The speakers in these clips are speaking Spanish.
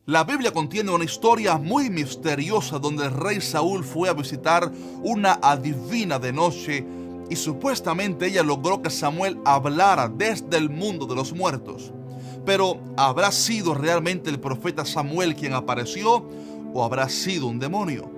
La Biblia contiene una historia muy misteriosa donde el rey Saúl fue a visitar una adivina de noche y supuestamente ella logró que Samuel hablara desde el mundo de los muertos. Pero ¿habrá sido realmente el profeta Samuel quien apareció o habrá sido un demonio?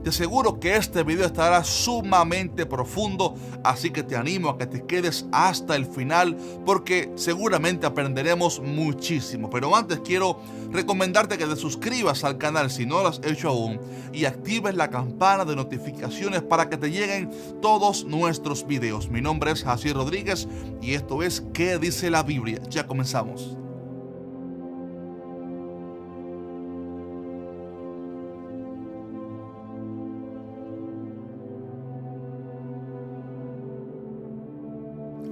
Te aseguro que este video estará sumamente profundo, así que te animo a que te quedes hasta el final porque seguramente aprenderemos muchísimo. Pero antes quiero recomendarte que te suscribas al canal si no lo has hecho aún y actives la campana de notificaciones para que te lleguen todos nuestros videos. Mi nombre es Jaciel Rodríguez y esto es ¿Qué dice la Biblia? Ya comenzamos.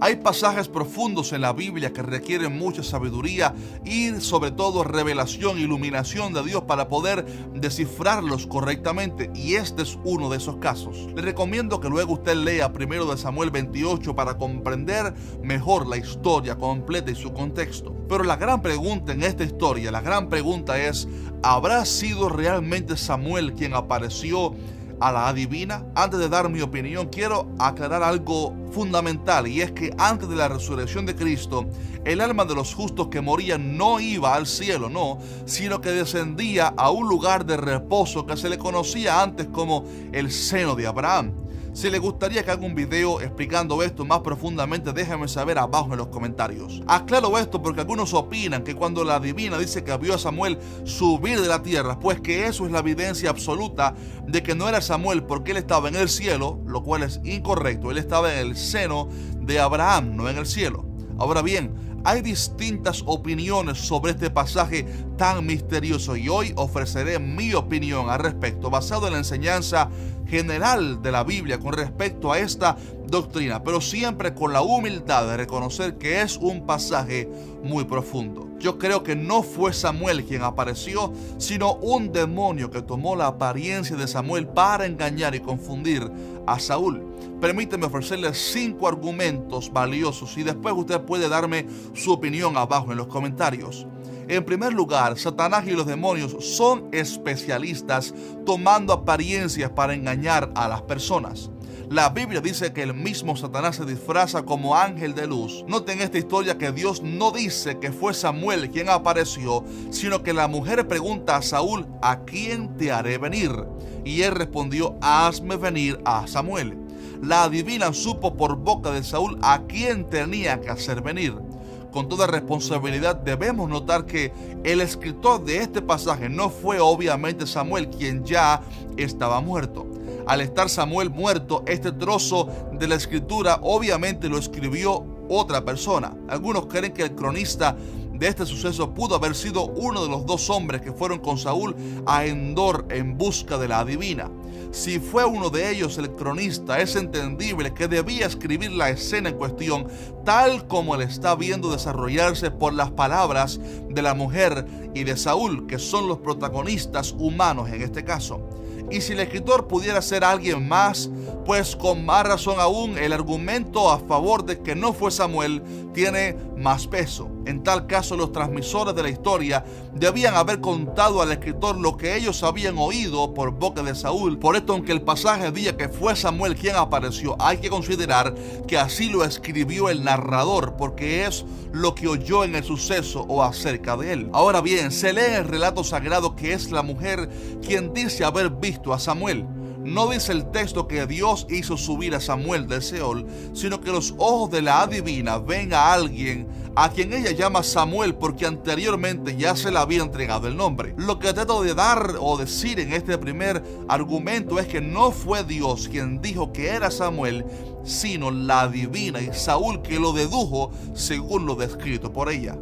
Hay pasajes profundos en la Biblia que requieren mucha sabiduría y sobre todo revelación e iluminación de Dios para poder descifrarlos correctamente, y este es uno de esos casos. Le recomiendo que luego usted lea 1 Samuel 28 para comprender mejor la historia completa y su contexto. Pero la gran pregunta en esta historia, la gran pregunta es, ¿habrá sido realmente Samuel quien apareció a la adivina? Antes de dar mi opinión, quiero aclarar algo fundamental, y es que antes de la resurrección de Cristo, el alma de los justos que morían no iba al cielo, no, sino que descendía a un lugar de reposo que se le conocía antes como el seno de Abraham. Si le gustaría que haga un video explicando esto más profundamente, déjame saber abajo en los comentarios. Aclaro esto porque algunos opinan que cuando la adivina dice que vio a Samuel subir de la tierra, pues que eso es la evidencia absoluta de que no era Samuel porque él estaba en el cielo, lo cual es incorrecto. Él estaba en el seno de Abraham, no en el cielo. Ahora bien, hay distintas opiniones sobre este pasaje tan misterioso y hoy ofreceré mi opinión al respecto, basado en la enseñanza general de la Biblia con respecto a esta doctrina, pero siempre con la humildad de reconocer que es un pasaje muy profundo. Yo creo que no fue Samuel quien apareció, sino un demonio que tomó la apariencia de Samuel para engañar y confundir a Saúl. Permíteme ofrecerle 5 argumentos valiosos y después usted puede darme su opinión abajo en los comentarios. En primer lugar, Satanás y los demonios son especialistas tomando apariencias para engañar a las personas. La Biblia dice que el mismo Satanás se disfraza como ángel de luz. Noten esta historia que Dios no dice que fue Samuel quien apareció, sino que la mujer pregunta a Saúl, ¿a quién te haré venir? Y él respondió, hazme venir a Samuel. La adivina supo por boca de Saúl a quién tenía que hacer venir. Con toda responsabilidad debemos notar que el escritor de este pasaje no fue obviamente Samuel, quien ya estaba muerto. Al estar Samuel muerto, este trozo de la escritura obviamente lo escribió otra persona. Algunos creen que el cronista de este suceso pudo haber sido uno de los 2 hombres que fueron con Saúl a Endor en busca de la adivina. Si fue uno de ellos el cronista, es entendible que debía escribir la escena en cuestión tal como él está viendo desarrollarse por las palabras de la mujer y de Saúl, que son los protagonistas humanos en este caso. Y si el escritor pudiera ser alguien más, pues con más razón aún el argumento a favor de que no fue Samuel tiene más peso. En tal caso, los transmisores de la historia debían haber contado al escritor lo que ellos habían oído por boca de Saúl. Por esto, aunque el pasaje diga que fue Samuel quien apareció, hay que considerar que así lo escribió el narrador, porque es lo que oyó en el suceso o acerca de él. Ahora bien, se lee en el relato sagrado que es la mujer quien dice haber visto a Samuel. No dice el texto que Dios hizo subir a Samuel del Seol, sino que los ojos de la adivina ven a alguien a quien ella llama Samuel porque anteriormente ya se le había entregado el nombre. Lo que trato de dar o decir en este primer argumento es que no fue Dios quien dijo que era Samuel, sino la adivina y Saúl, que lo dedujo según lo descrito por ella.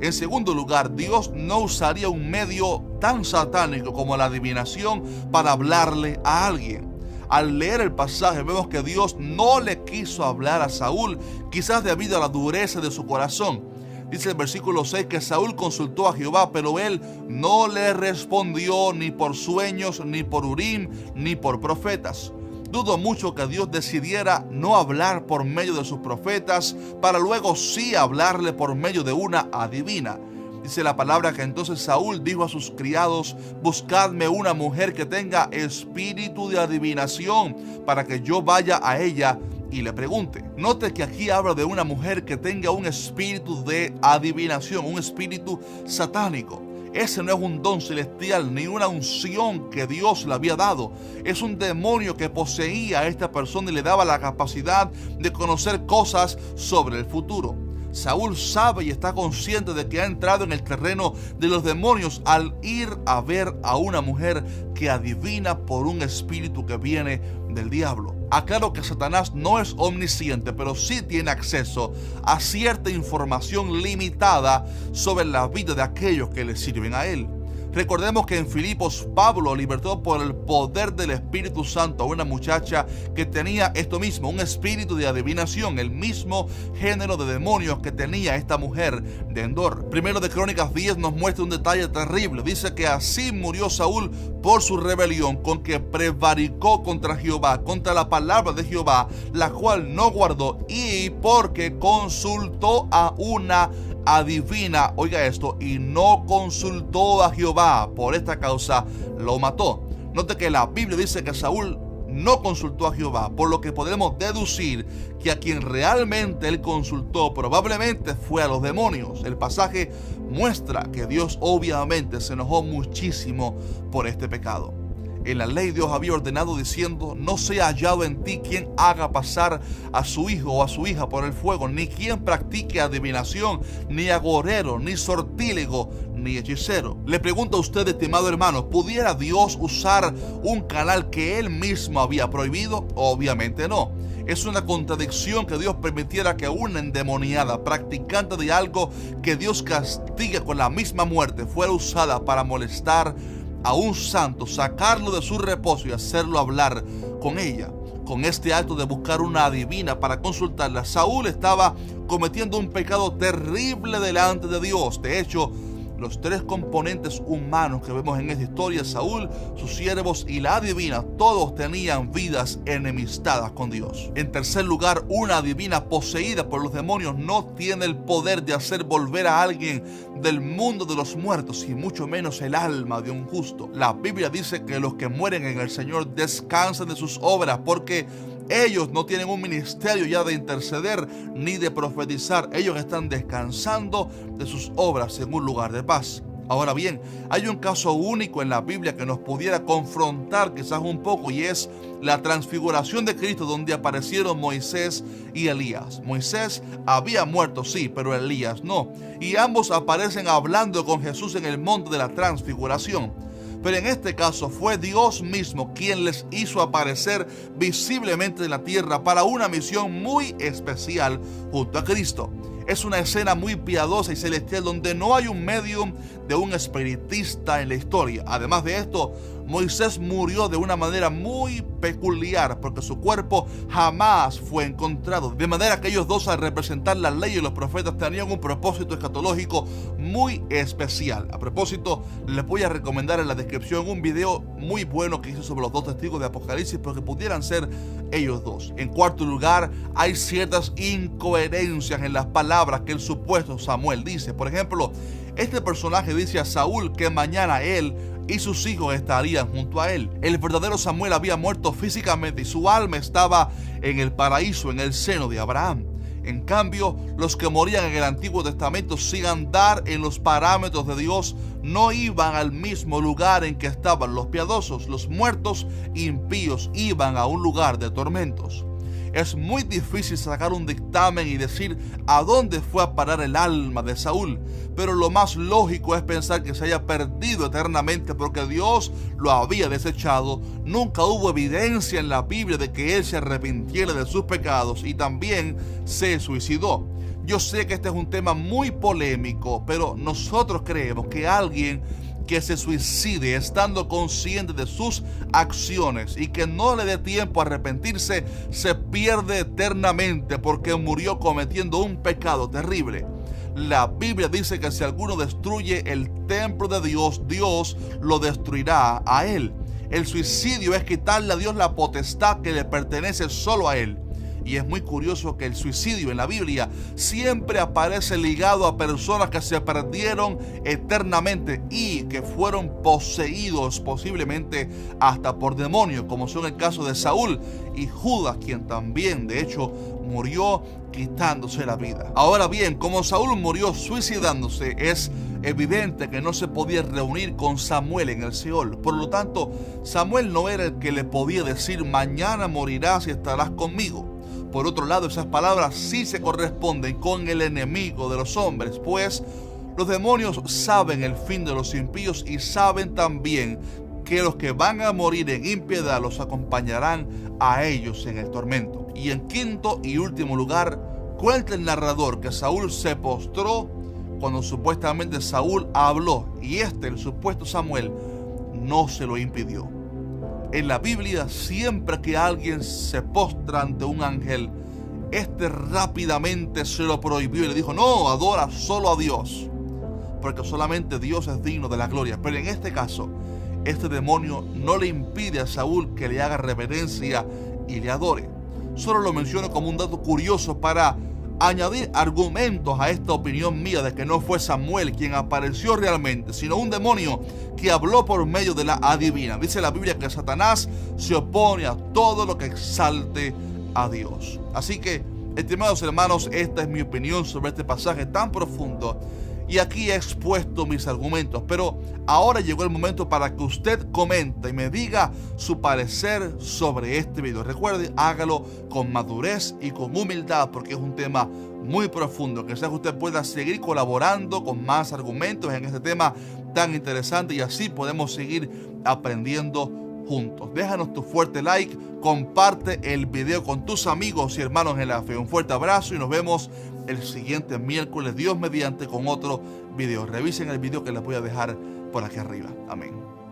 En segundo lugar, Dios no usaría un medio tan satánico como la adivinación para hablarle a alguien. Al leer el pasaje vemos que Dios no le quiso hablar a Saúl, quizás debido a la dureza de su corazón. Dice el versículo 6 que Saúl consultó a Jehová, pero él no le respondió ni por sueños, ni por Urim, ni por profetas. Dudo mucho que Dios decidiera no hablar por medio de sus profetas para luego sí hablarle por medio de una adivina. Dice la palabra que entonces Saúl dijo a sus criados: buscadme una mujer que tenga espíritu de adivinación, para que yo vaya a ella y le pregunte. Note que aquí habla de una mujer que tenga un espíritu de adivinación, un espíritu satánico. Ese no es un don celestial ni una unción que Dios le había dado. Es un demonio que poseía a esta persona y le daba la capacidad de conocer cosas sobre el futuro. Saúl sabe y está consciente de que ha entrado en el terreno de los demonios al ir a ver a una mujer que adivina por un espíritu que viene del diablo. Aclaro que Satanás no es omnisciente, pero sí tiene acceso a cierta información limitada sobre la vida de aquellos que le sirven a él. Recordemos que en Filipos Pablo libertó por el poder del Espíritu Santo a una muchacha que tenía esto mismo, un espíritu de adivinación, el mismo género de demonios que tenía esta mujer de Endor. Primero de Crónicas 10 nos muestra un detalle terrible. Dice que así murió Saúl por su rebelión, con que prevaricó contra Jehová, contra la palabra de Jehová, la cual no guardó, y porque consultó a una adivina, oiga esto, y no consultó a Jehová. Por esta causa lo mató. Note que la Biblia dice que Saúl no consultó a Jehová, por lo que podemos deducir que a quien realmente él consultó probablemente fue a los demonios. El pasaje muestra que Dios obviamente se enojó muchísimo por este pecado. En la ley Dios había ordenado diciendo: no sea hallado en ti quien haga pasar a su hijo o a su hija por el fuego, ni quien practique adivinación, ni agorero, ni sortílego, ni hechicero. Le pregunto a usted, estimado hermano, ¿pudiera Dios usar un canal que él mismo había prohibido? Obviamente no. Es una contradicción que Dios permitiera que una endemoniada practicante de algo que Dios castiga con la misma muerte fuera usada para molestar a un santo, sacarlo de su reposo y hacerlo hablar con ella. Con este acto de buscar una adivina para consultarla, Saúl estaba cometiendo un pecado terrible delante de Dios. De hecho, los tres componentes humanos que vemos en esta historia, Saúl, sus siervos y la adivina, todos tenían vidas enemistadas con Dios. En tercer lugar, una adivina poseída por los demonios no tiene el poder de hacer volver a alguien del mundo de los muertos, y mucho menos el alma de un justo. La Biblia dice que los que mueren en el Señor descansan de sus obras, porque ellos no tienen un ministerio ya de interceder ni de profetizar. Ellos están descansando de sus obras en un lugar de paz. Ahora bien, hay un caso único en la Biblia que nos pudiera confrontar quizás un poco, y es la transfiguración de Cristo, donde aparecieron Moisés y Elías. Moisés había muerto, sí, pero Elías no. Y ambos aparecen hablando con Jesús en el monte de la transfiguración. Pero en este caso fue Dios mismo quien les hizo aparecer visiblemente en la tierra para una misión muy especial junto a Cristo. Es una escena muy piadosa y celestial donde no hay un medium de un espiritista en la historia. Además de esto, Moisés murió de una manera muy peculiar porque su cuerpo jamás fue encontrado. De manera que ellos dos, al representar la ley y los profetas, tenían un propósito escatológico muy especial. A propósito, les voy a recomendar en la descripción un video muy bueno que hice sobre los dos testigos de Apocalipsis, porque pudieran ser ellos dos. En cuarto lugar, hay ciertas incoherencias en las palabras que el supuesto Samuel dice. Por ejemplo, este personaje dice a Saúl que mañana él y sus hijos estarían junto a él. El verdadero Samuel había muerto físicamente y su alma estaba en el paraíso, en el seno de Abraham. En cambio, los que morían en el Antiguo Testamento, sin andar en los parámetros de Dios, no iban al mismo lugar en que estaban los piadosos. Los muertos impíos iban a un lugar de tormentos. Es muy difícil sacar un dictamen y decir a dónde fue a parar el alma de Saúl, pero lo más lógico es pensar que se haya perdido eternamente porque Dios lo había desechado. Nunca hubo evidencia en la Biblia de que él se arrepintiera de sus pecados y también se suicidó. Yo sé que este es un tema muy polémico, pero nosotros creemos que alguien que se suicide estando consciente de sus acciones y que no le dé tiempo a arrepentirse, se pierde eternamente porque murió cometiendo un pecado terrible. La Biblia dice que si alguno destruye el templo de Dios, Dios lo destruirá a él. El suicidio es quitarle a Dios la potestad que le pertenece solo a él. Y es muy curioso que el suicidio en la Biblia siempre aparece ligado a personas que se perdieron eternamente y que fueron poseídos posiblemente hasta por demonios, como son el caso de Saúl y Judas, quien también de hecho murió quitándose la vida. Ahora bien, como Saúl murió suicidándose, es evidente que no se podía reunir con Samuel en el Seol. Por lo tanto, Samuel no era el que le podía decir: mañana morirás y estarás conmigo. Por otro lado, esas palabras sí se corresponden con el enemigo de los hombres, pues los demonios saben el fin de los impíos y saben también que los que van a morir en impiedad los acompañarán a ellos en el tormento. Y en quinto y último lugar, cuenta el narrador que Saúl se postró cuando supuestamente Saúl habló, y el supuesto Samuel, no se lo impidió. En la Biblia, siempre que alguien se postra ante un ángel, rápidamente se lo prohibió y le dijo: no, adora solo a Dios, porque solamente Dios es digno de la gloria. Pero en este caso, este demonio no le impide a Saúl que le haga reverencia y le adore. Solo lo menciono como un dato curioso para añadir argumentos a esta opinión mía de que no fue Samuel quien apareció realmente, sino un demonio que habló por medio de la adivina. Dice la Biblia que Satanás se opone a todo lo que exalte a Dios. Así que, estimados hermanos, esta es mi opinión sobre este pasaje tan profundo. Y aquí he expuesto mis argumentos, pero ahora llegó el momento para que usted comente y me diga su parecer sobre este video. Recuerde, hágalo con madurez y con humildad, porque es un tema muy profundo. Quizás usted pueda seguir colaborando con más argumentos en este tema tan interesante y así podemos seguir aprendiendo juntos. Déjanos tu fuerte like, comparte el video con tus amigos y hermanos en la fe. Un fuerte abrazo y nos vemos el siguiente miércoles, Dios mediante, con otro video. Revisen el video que les voy a dejar por aquí arriba. Amén.